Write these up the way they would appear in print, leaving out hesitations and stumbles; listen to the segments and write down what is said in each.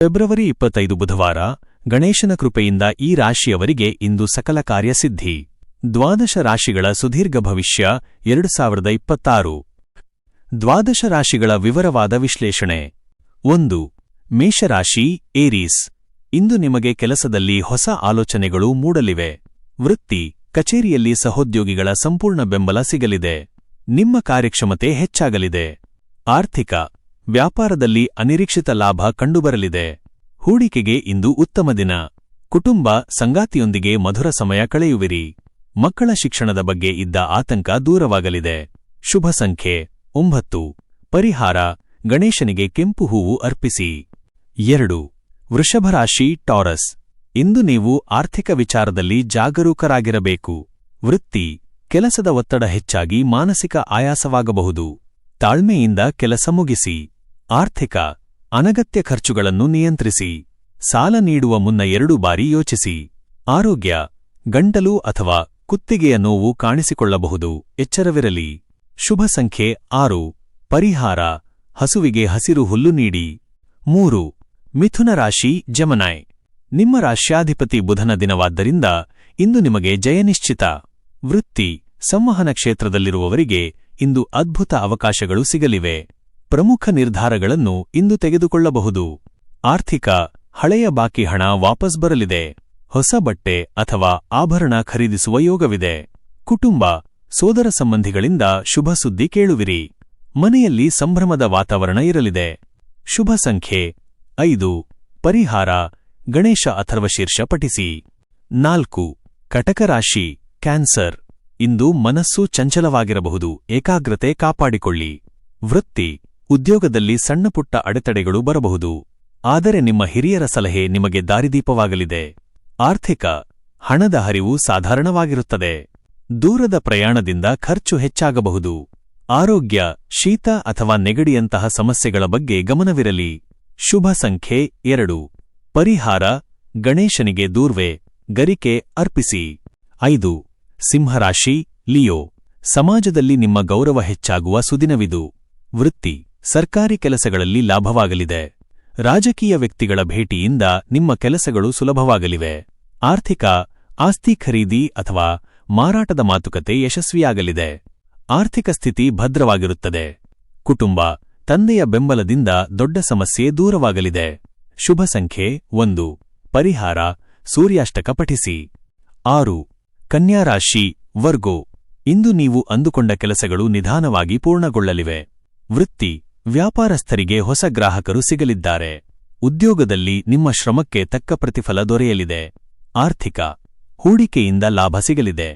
February 25 ಬುಧವಾರ ಗಣೇಶನ ಕೃಪೆಯಿಂದ ಈ ರಾಶಿಯವರಿಗೆ ಇಂದು ಸಕಲ ಕಾರ್ಯಸಿದ್ಧಿ. ದ್ವಾದಶ ರಾಶಿಗಳ ಸುದೀರ್ಘ ಭವಿಷ್ಯ 2026. ದ್ವಾದಶ ರಾಶಿಗಳ ವಿವರವಾದ ವಿಶ್ಲೇಷಣೆ. 1. ಮೇಷರಾಶಿ ಏರೀಸ್. ಇಂದು ನಿಮಗೆ ಕೆಲಸದಲ್ಲಿ ಹೊಸ ಆಲೋಚನೆಗಳು ಮೂಡಲಿವೆ. ವೃತ್ತಿ, ಕಚೇರಿಯಲ್ಲಿ ಸಹೋದ್ಯೋಗಿಗಳ ಸಂಪೂರ್ಣ ಬೆಂಬಲ ಸಿಗಲಿದೆ. ನಿಮ್ಮ ಕಾರ್ಯಕ್ಷಮತೆ ಹೆಚ್ಚಾಗಲಿದೆ. ಆರ್ಥಿಕ, ವ್ಯಾಪಾರದಲ್ಲಿ ಅನಿರೀಕ್ಷಿತ ಲಾಭ ಕಂಡುಬರಲಿದೆ. ಹೂಡಿಕೆಗೆ ಇಂದು ಉತ್ತಮ ದಿನ. ಕುಟುಂಬ, ಸಂಗಾತಿಯೊಂದಿಗೆ ಮಧುರ ಸಮಯ ಕಳೆಯುವಿರಿ. ಮಕ್ಕಳ ಶಿಕ್ಷಣದ ಬಗ್ಗೆ ಇದ್ದ ಆತಂಕ ದೂರವಾಗಲಿದೆ. ಶುಭ ಸಂಖ್ಯೆ 9. ಪರಿಹಾರ, ಗಣೇಶನಿಗೆ ಕೆಂಪು ಹೂವು ಅರ್ಪಿಸಿ. 2. ವೃಷಭರಾಶಿ ಟಾರಸ್. ಇಂದು ನೀವು ಆರ್ಥಿಕ ವಿಚಾರದಲ್ಲಿ ಜಾಗರೂಕರಾಗಿರಬೇಕು. ವೃತ್ತಿ, ಕೆಲಸದ ಒತ್ತಡ ಹೆಚ್ಚಾಗಿ ಮಾನಸಿಕ ಆಯಾಸವಾಗಬಹುದು. ತಾಳ್ಮೆಯಿಂದ ಕೆಲಸ ಮುಗಿಸಿ. ಆರ್ಥಿಕ, ಅನಗತ್ಯ ಖರ್ಚುಗಳನ್ನು ನಿಯಂತ್ರಿಸಿ. ಸಾಲ ನೀಡುವ ಮುನ್ನ 2 ಬಾರಿ ಯೋಚಿಸಿ. ಆರೋಗ್ಯ, ಗಂಟಲು ಅಥವಾ ಕುತ್ತಿಗೆಯ ನೋವು ಕಾಣಿಸಿಕೊಳ್ಳಬಹುದು, ಎಚ್ಚರವಿರಲಿ. ಶುಭ ಸಂಖ್ಯೆ 6. ಪರಿಹಾರ, ಹಸುವಿಗೆ ಹಸಿರು ಹುಲ್ಲು ನೀಡಿ. 3. ಮಿಥುನ ರಾಶಿ ಜೆಮಿನಿ. ನಿಮ್ಮ ರಾಶ್ಯಾಧಿಪತಿ ಬುಧನ ದಿನವಾದ್ದರಿಂದ ಇಂದು ನಿಮಗೆ ಜಯನಿಶ್ಚಿತ. ವೃತ್ತಿ, ಸಂವಹನ ಕ್ಷೇತ್ರದಲ್ಲಿರುವವರಿಗೆ ಇಂದು ಅದ್ಭುತ ಅವಕಾಶಗಳು ಸಿಗಲಿವೆ. ಪ್ರಮುಖ ನಿರ್ಧಾರಗಳನ್ನು ಇಂದು ತೆಗೆದುಕೊಳ್ಳಬಹುದು. ಆರ್ಥಿಕ, ಹಳೆಯ ಬಾಕಿ ಹಣ ವಾಪಸ್ ಬರಲಿದೆ. ಹೊಸ ಬಟ್ಟೆ ಅಥವಾ ಆಭರಣ ಖರೀದಿಸುವ ಯೋಗವಿದೆ. ಕುಟುಂಬ, ಸೋದರ ಸಂಬಂಧಿಗಳಿಂದ ಶುಭ ಸುದ್ದಿ ಕೇಳುವಿರಿ. ಮನೆಯಲ್ಲಿ ಸಂಭ್ರಮದ ವಾತಾವರಣ ಇರಲಿದೆ. ಶುಭ ಸಂಖ್ಯೆ 5. ಪರಿಹಾರ, ಗಣೇಶ ಅಥರ್ವಶೀರ್ಷ ಪಠಿಸಿ. 4. ಕಟಕ ರಾಶಿ ಕ್ಯಾನ್ಸರ್. ಇಂದು ಮನಸ್ಸು ಚಂಚಲವಾಗಿರಬಹುದು, ಏಕಾಗ್ರತೆ ಕಾಪಾಡಿಕೊಳ್ಳಿ. ವೃತ್ತಿ, ಉದ್ಯೋಗದಲ್ಲಿ ಸಣ್ಣಪುಟ್ಟ ಅಡೆತಡೆಗಳು ಬರಬಹುದು, ಆದರೆ ನಿಮ್ಮ ಹಿರಿಯರ ಸಲಹೆ ನಿಮಗೆ ದಾರಿದೀಪವಾಗಲಿದೆ. ಆರ್ಥಿಕ, ಹಣದ ಹರಿವು ಸಾಧಾರಣವಾಗಿರುತ್ತದೆ. ದೂರದ ಪ್ರಯಾಣದಿಂದ ಖರ್ಚು ಹೆಚ್ಚಾಗಬಹುದು. ಆರೋಗ್ಯ, ಶೀತ ಅಥವಾ ನೆಗಡಿಯಂತಹ ಸಮಸ್ಯೆಗಳ ಬಗ್ಗೆ ಗಮನವಿರಲಿ. ಶುಭ ಸಂಖ್ಯೆ 2. ಪರಿಹಾರ, ಗಣೇಶನಿಗೆ ದೂರ್ವೆ, ಗರಿಕೆ ಅರ್ಪಿಸಿ. 5. ಸಿಂಹರಾಶಿ ಲಿಯೋ. ಸಮಾಜದಲ್ಲಿ ನಿಮ್ಮ ಗೌರವ ಹೆಚ್ಚಾಗುವ ಸುದಿನವಿದು. ವೃತ್ತಿ, ಸರ್ಕಾರಿ ಕೆಲಸಗಳಲ್ಲಿ ಲಾಭವಾಗಲಿದೆ. ರಾಜಕೀಯ ವ್ಯಕ್ತಿಗಳ ಭೇಟಿಯಿಂದ ನಿಮ್ಮ ಕೆಲಸಗಳು ಸುಲಭವಾಗಲಿವೆ. ಆರ್ಥಿಕ, ಆಸ್ತಿ ಖರೀದಿ ಅಥವಾ ಮಾರಾಟದ ಮಾತುಕತೆ ಯಶಸ್ವಿಯಾಗಲಿದೆ. ಆರ್ಥಿಕ ಸ್ಥಿತಿ ಭದ್ರವಾಗಿರುತ್ತದೆ. ಕುಟುಂಬ, ತಂದೆಯ ಬೆಂಬಲದಿಂದ ದೊಡ್ಡ ಸಮಸ್ಯೆ ದೂರವಾಗಲಿದೆ. ಶುಭ ಸಂಖ್ಯೆ 1. ಪರಿಹಾರ, ಸೂರ್ಯಾಷ್ಟಕ ಪಠಿಸಿ. 6. ಕನ್ಯಾ ರಾಶಿ ವರ್ಗೋ. ಇಂದು ನೀವು ಅಂದುಕೊಂಡ ಕೆಲಸಗಳು ನಿಧಾನವಾಗಿ ಪೂರ್ಣಗೊಳ್ಳಲಿವೆ. ವೃತ್ತಿ, ವ್ಯಾಪಾರಸ್ಥರಿಗೆ ಹೊಸ ಗ್ರಾಹಕರು ಸಿಗಲಿದ್ದಾರೆ. ಉದ್ಯೋಗದಲ್ಲಿ ನಿಮ್ಮ ಶ್ರಮಕ್ಕೆ ತಕ್ಕ ಪ್ರತಿಫಲ ದೊರೆಯಲಿದೆ. ಆರ್ಥಿಕ, ಹೂಡಿಕೆಯಿಂದ ಲಾಭ ಸಿಗಲಿದೆ,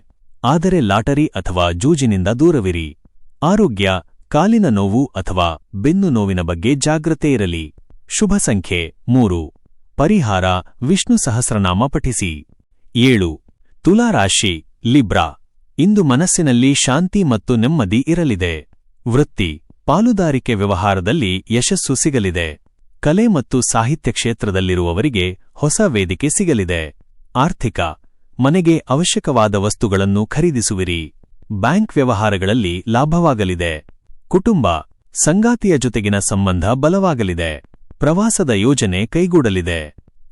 ಆದರೆ ಲಾಟರಿ ಅಥವಾ ಜೂಜಿನಿಂದ ದೂರವಿರಿ. ಆರೋಗ್ಯ, ಕಾಲಿನ ನೋವು ಅಥವಾ ಬೆನ್ನು ನೋವಿನ ಬಗ್ಗೆ ಜಾಗ್ರತೆ ಇರಲಿ. ಶುಭ ಸಂಖ್ಯೆ 3. ಪರಿಹಾರ, ವಿಷ್ಣು ಸಹಸ್ರನಾಮ ಪಠಿಸಿ. 7. ತುಲಾ ರಾಶಿ ಲಿಬ್ರಾ. ಇಂದು ಮನಸ್ಸಿನಲ್ಲಿ ಶಾಂತಿ ಮತ್ತು ನೆಮ್ಮದಿ ಇರಲಿದೆ. ವೃತ್ತಿ, ಪಾಲುದಾರಿಕೆ ವ್ಯವಹಾರದಲ್ಲಿ ಯಶಸ್ಸು ಸಿಗಲಿದೆ. ಕಲೆ ಮತ್ತು ಸಾಹಿತ್ಯ ಕ್ಷೇತ್ರದಲ್ಲಿರುವವರಿಗೆ ಹೊಸ ವೇದಿಕೆ ಸಿಗಲಿದೆ. ಆರ್ಥಿಕ, ಮನೆಗೆ ಅವಶ್ಯಕವಾದ ವಸ್ತುಗಳನ್ನು ಖರೀದಿಸುವಿರಿ. ಬ್ಯಾಂಕ್ ವ್ಯವಹಾರಗಳಲ್ಲಿ ಲಾಭವಾಗಲಿದೆ. ಕುಟುಂಬ, ಸಂಗಾತಿಯ ಜೊತೆಗಿನ ಸಂಬಂಧ ಬಲವಾಗಲಿದೆ. ಪ್ರವಾಸದ ಯೋಜನೆ ಕೈಗೂಡಲಿದೆ.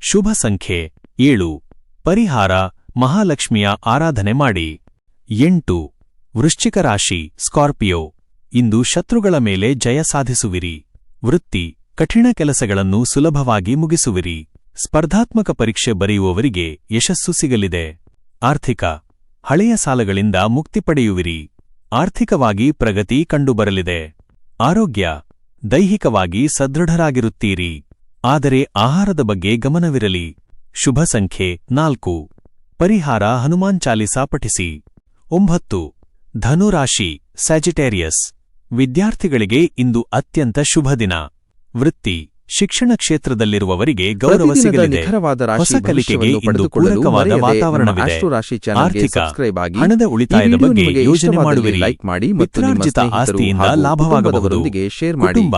ಶುಭ ಸಂಖ್ಯೆ 7. ಪರಿಹಾರ, ಮಹಾಲಕ್ಷ್ಮಿಯ ಆರಾಧನೆ ಮಾಡಿ. 8. ವೃಶ್ಚಿಕ ರಾಶಿ ಸ್ಕಾರ್ಪಿಯೋ. ಇಂದು ಶತ್ರುಗಳ ಮೇಲೆ ಜಯ ಸಾಧಿಸುವಿರಿ. ವೃತ್ತಿ, ಕಠಿಣ ಕೆಲಸಗಳನ್ನು ಸುಲಭವಾಗಿ ಮುಗಿಸುವಿರಿ. ಸ್ಪರ್ಧಾತ್ಮಕ ಪರೀಕ್ಷೆ ಬರೆಯುವವರಿಗೆ ಯಶಸ್ಸು ಸಿಗಲಿದೆ. ಆರ್ಥಿಕ, ಹಳೆಯ ಸಾಲಗಳಿಂದ ಮುಕ್ತಿ ಪಡೆಯುವಿರಿ. ಆರ್ಥಿಕವಾಗಿ ಪ್ರಗತಿ ಕಂಡುಬರಲಿದೆ. ಆರೋಗ್ಯ, ದೈಹಿಕವಾಗಿ ಸದೃಢರಾಗಿರುತ್ತೀರಿ, ಆದರೆ ಆಹಾರದ ಬಗ್ಗೆ ಗಮನವಿರಲಿ. ಶುಭ ಸಂಖ್ಯೆ 4. ಪರಿಹಾರ, ಹನುಮಾನ್ ಚಾಲಿಸಾ ಪಠಿಸಿ. 9. ಧನುರಾಶಿ ಸ್ಯಾಜಿಟೇರಿಯಸ್. ವಿದ್ಯಾರ್ಥಿಗಳಿಗೆ ಇಂದು ಅತ್ಯಂತ ಶುಭ ದಿನ. ವೃತ್ತಿ, ಶಿಕ್ಷಣ ಕ್ಷೇತ್ರದಲ್ಲಿರುವವರಿಗೆ ಗೌರವ ಸಿಗಲಿದೆ. ಹೊಸ ಕಲಿಕೆಗೆ ಇಂದು ಪೂರಕವಾದ ವಾತಾವರಣವಿದೆ. ಆರ್ಥಿಕ, ಹಣದ ಉಳಿತಾಯದ ಬಗ್ಗೆ ಯೋಜನೆ ಮಾಡುವಿರಿ. ಪಿತ್ರಾರ್ಜಿತ ಆಸ್ತಿಯಿಂದ ಲಾಭವಾಗಬಹುದು. ಕುಟುಂಬ,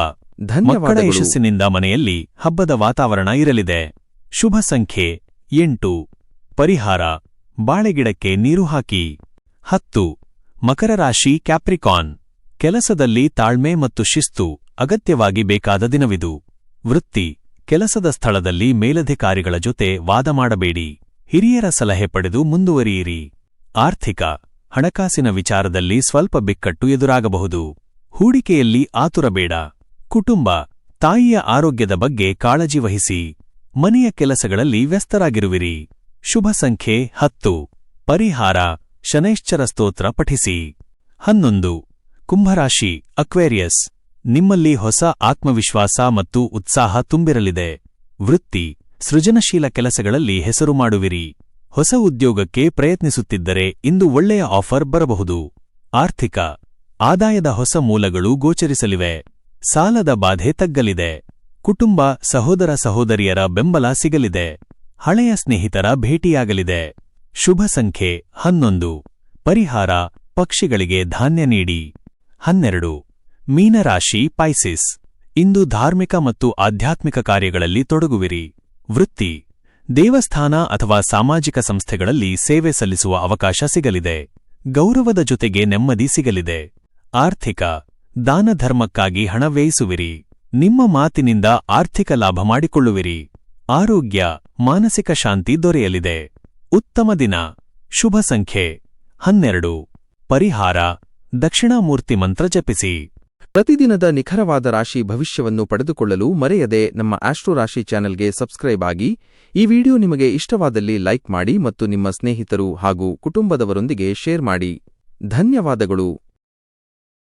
ಮಕ್ಕಳ ಯಶಸ್ಸಿನಿಂದ ಮನೆಯಲ್ಲಿ ಹಬ್ಬದ ವಾತಾವರಣ ಇರಲಿದೆ. ಶುಭ ಸಂಖ್ಯೆ 8. ಪರಿಹಾರ, ಬಾಳೆಗಿಡಕ್ಕೆ ನೀರು ಹಾಕಿ. 10. ಮಕರ ರಾಶಿ ಕ್ಯಾಪ್ರಿಕಾನ್. ಕೆಲಸದಲ್ಲಿ ತಾಳ್ಮೆ ಮತ್ತು ಶಿಸ್ತು ಅಗತ್ಯವಾಗಿ ಬೇಕಾದ ದಿನವಿದು. ವೃತ್ತಿ, ಕೆಲಸದ ಸ್ಥಳದಲ್ಲಿ ಮೇಲಧಿಕಾರಿಗಳ ಜೊತೆ ವಾದ ಮಾಡಬೇಡಿ. ಹಿರಿಯರ ಸಲಹೆ ಪಡೆದು ಮುಂದುವರಿಯಿರಿ. ಆರ್ಥಿಕ, ಹಣಕಾಸಿನ ವಿಚಾರದಲ್ಲಿ ಸ್ವಲ್ಪ ಬಿಕ್ಕಟ್ಟು ಎದುರಾಗಬಹುದು. ಹೂಡಿಕೆಯಲ್ಲಿ ಆತುರ ಬೇಡ. ಕುಟುಂಬ, ತಾಯಿಯ ಆರೋಗ್ಯದ ಬಗ್ಗೆ ಕಾಳಜಿ ವಹಿಸಿ. ಮನೆಯ ಕೆಲಸಗಳಲ್ಲಿ ವ್ಯಸ್ತರಾಗಿರುವಿರಿ. ಶುಭ ಸಂಖ್ಯೆ 10. ಪರಿಹಾರ: ಶನೈಶ್ಚರ ಸ್ತೋತ್ರ ಪಠಿಸಿ. 11. ಕುಂಭರಾಶಿ, ಅಕ್ವೇರಿಯಸ್. ನಿಮ್ಮಲ್ಲಿ ಹೊಸ ಆತ್ಮವಿಶ್ವಾಸ ಮತ್ತು ಉತ್ಸಾಹ ತುಂಬಿರಲಿದೆ. ವೃತ್ತಿ, ಸೃಜನಶೀಲ ಕೆಲಸಗಳಲ್ಲಿ ಹೆಸರು ಮಾಡುವಿರಿ. ಹೊಸ ಉದ್ಯೋಗಕ್ಕೆ ಪ್ರಯತ್ನಿಸುತ್ತಿದ್ದರೆ ಇಂದು ಒಳ್ಳೆಯ ಆಫರ್ ಬರಬಹುದು. ಆರ್ಥಿಕ, ಆದಾಯದ ಹೊಸ ಮೂಲಗಳು ಗೋಚರಿಸಲಿವೆ. ಸಾಲದ ಬಾಧೆ ತಗ್ಗಲಿದೆ. ಕುಟುಂಬ, ಸಹೋದರ ಸಹೋದರಿಯರ ಬೆಂಬಲ ಸಿಗಲಿದೆ. ಹಳೆಯ ಸ್ನೇಹಿತರ ಭೇಟಿಯಾಗಲಿದೆ. ಶುಭ ಸಂಖ್ಯೆ 11. ಪರಿಹಾರ: ಪಕ್ಷಿಗಳಿಗೆ ಧಾನ್ಯ ನೀಡಿ. 12. ಮೀನರಾಶಿ, ಪೈಸಿಸ್. ಇಂದು ಧಾರ್ಮಿಕ ಮತ್ತು ಆಧ್ಯಾತ್ಮಿಕ ಕಾರ್ಯಗಳಲ್ಲಿ ತೊಡಗುವಿರಿ. ವೃತ್ತಿ, ದೇವಸ್ಥಾನ ಅಥವಾ ಸಾಮಾಜಿಕ ಸಂಸ್ಥೆಗಳಲ್ಲಿ ಸೇವೆ ಸಲ್ಲಿಸುವ ಅವಕಾಶ ಸಿಗಲಿದೆ. ಗೌರವದ ಜೊತೆಗೆ ನೆಮ್ಮದಿ ಸಿಗಲಿದೆ. ಆರ್ಥಿಕ, ದಾನಧರ್ಮಕ್ಕಾಗಿ ಹಣ ವ್ಯಯಿಸುವಿರಿ. ನಿಮ್ಮ ಮಾತಿನಿಂದ ಆರ್ಥಿಕ ಲಾಭ ಮಾಡಿಕೊಳ್ಳುವಿರಿ. ಆರೋಗ್ಯ, ಮಾನಸಿಕ ಶಾಂತಿ ದೊರೆಯಲಿದೆ. ಉತ್ತಮ ದಿನ. ಶುಭ ಸಂಖ್ಯೆ 12. ಪರಿಹಾರ: ದಕ್ಷಿಣಾಮೂರ್ತಿ ಮಂತ್ರ ಜಪಿಸಿ. ಪ್ರತಿದಿನದ ನಿಖರವಾದ ರಾಶಿ ಭವಿಷ್ಯವನ್ನು ಪಡೆದುಕೊಳ್ಳಲು ಮರೆಯದೆ ನಮ್ಮ ಆಸ್ಟ್ರೋ ರಾಶಿ ಚಾನೆಲ್ಗೆ ಸಬ್ಸ್ಕ್ರೈಬ್ ಆಗಿ. ಈ ವಿಡಿಯೋ ನಿಮಗೆ ಇಷ್ಟವಾದಲ್ಲಿ ಲೈಕ್ ಮಾಡಿ ಮತ್ತು ನಿಮ್ಮ ಸ್ನೇಹಿತರು ಹಾಗೂ ಕುಟುಂಬದವರೊಂದಿಗೆ ಶೇರ್ ಮಾಡಿ. ಧನ್ಯವಾದಗಳು.